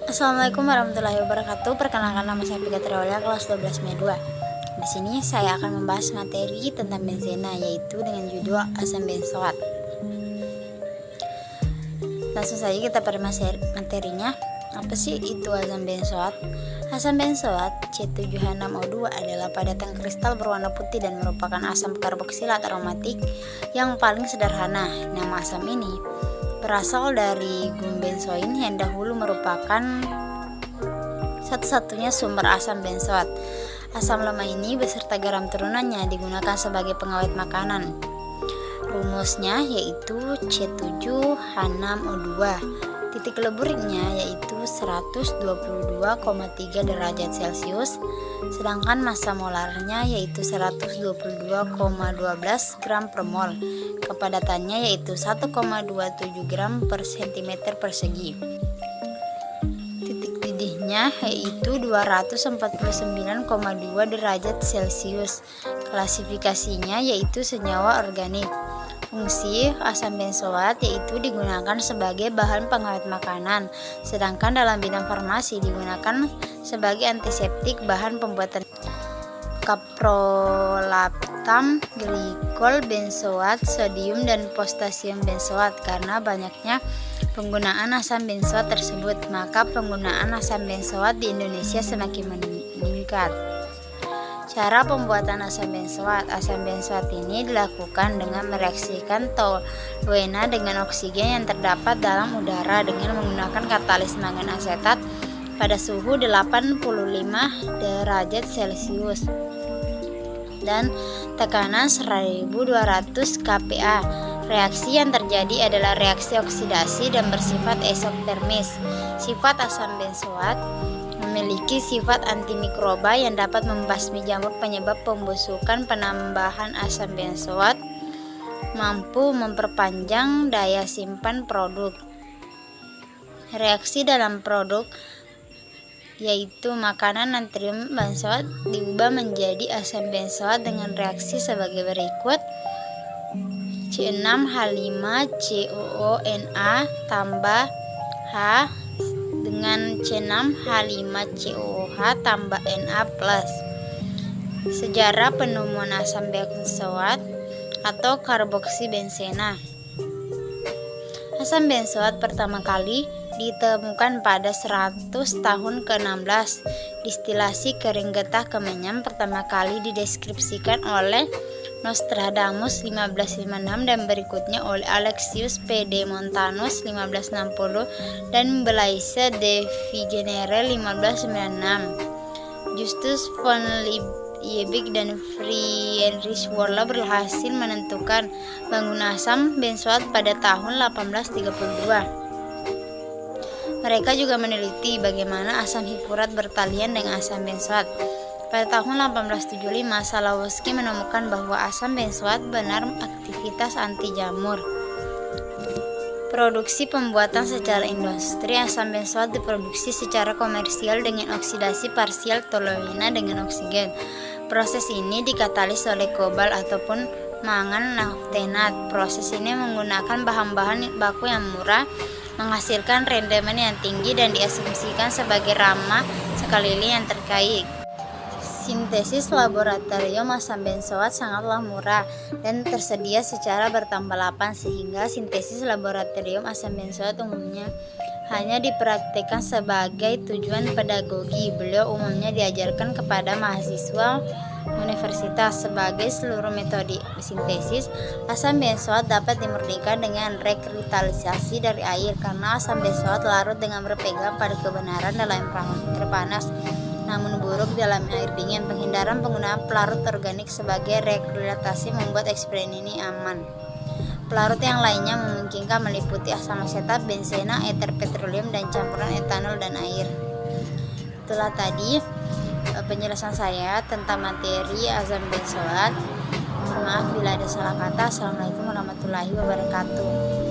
Assalamualaikum warahmatullahi wabarakatuh. Perkenalkan, nama saya Pika Triaulia, kelas 12 ME 2. Di sini saya akan membahas materi tentang benzena, yaitu dengan judul asam benzoat. Langsung saja kita pada materinya. Apa sih itu asam benzoat? Asam benzoat C7H6O2 adalah padatan kristal berwarna putih dan merupakan asam karboksilat aromatik yang paling sederhana. Nama asam ini berasal dari gum benzoin yang dahulu merupakan satu-satunya sumber asam benzoat. Asam lemah ini beserta garam turunannya digunakan sebagai pengawet makanan. Rumusnya yaitu C7H6O2. Titik leburnya yaitu 122,3 derajat Celcius, sedangkan massa molarnya yaitu 122,12 gram per mol. Kepadatannya yaitu 1,27 gram per cm persegi. Titik didihnya yaitu 249,2 derajat Celcius. Klasifikasinya yaitu senyawa organik. Fungsi asam benzoat yaitu digunakan sebagai bahan pengawet makanan, sedangkan dalam bidang farmasi digunakan sebagai antiseptik, bahan pembuatan kaprolactam, glikol benzoat, sodium dan potasium benzoat. Karena banyaknya penggunaan asam benzoat tersebut, maka penggunaan asam benzoat di Indonesia semakin meningkat. Cara pembuatan asam benzoat. Asam benzoat ini dilakukan dengan mereaksikan toluena dengan oksigen yang terdapat dalam udara dengan menggunakan katalis mangan asetat pada suhu 85 derajat Celcius dan tekanan 1200 kPa. Reaksi yang terjadi adalah reaksi oksidasi dan bersifat eksotermis. Sifat asam benzoat memiliki sifat antimikroba yang dapat membasmi jamur penyebab pembusukan. Penambahan asam benzoat mampu memperpanjang daya simpan produk. Reaksi dalam produk yaitu makanan natrium benzoat diubah menjadi asam benzoat dengan reaksi sebagai berikut: C6H5COONa tambah H dengan C6H5COOH tambah Na+. Sejarah penemuan asam benzoat atau karboksibenzena. Asam benzoat pertama kali ditemukan pada 100 tahun ke-16. Distilasi kering getah kemenyan pertama kali dideskripsikan oleh Nostradamus 1556 dan berikutnya oleh Alexius P. de Montanus 1560 dan Blaise de Vigenère 1596. Justus von Liebig dan Friedrich Wöhler berhasil menentukan bangunan asam benzoat pada tahun 1832. Mereka juga meneliti bagaimana asam hipurat bertalian dengan asam benzoat. Pada tahun 1875, Salowski menemukan bahwa asam benzoat benar aktivitas anti jamur. Produksi pembuatan secara industri. Asam benzoat diproduksi secara komersial dengan oksidasi parsial toluena dengan oksigen. Proses ini dikatalis oleh kobalt ataupun mangan naftenat. Proses ini menggunakan bahan-bahan baku yang murah, menghasilkan rendemen yang tinggi dan diasumsikan sebagai ramah sekeliling yang terkait. Sintesis laboratorium asam benzoat sangatlah murah dan tersedia secara bertambah-lapan, sehingga sintesis laboratorium asam benzoat umumnya hanya dipraktikkan sebagai tujuan pedagogi. Beliau umumnya diajarkan kepada mahasiswa universitas. Sebagai seluruh metode sintesis, asam benzoat dapat dimurnikan dengan rekristalisasi dari air, karena asam benzoat larut dengan berpegang pada kebenaran dalam air panas, namun buruk dalam air dingin. Penghindaran penggunaan pelarut organik sebagai rekristalisasi membuat eksperimen ini aman. Pelarut yang lainnya memungkinkan meliputi asam asetat, benzena, eter petroleum, dan campuran etanol dan air. Itulah tadi penjelasan saya tentang materi asam benzoat. Mohon maaf bila ada salah kata. Assalamualaikum warahmatullahi wabarakatuh.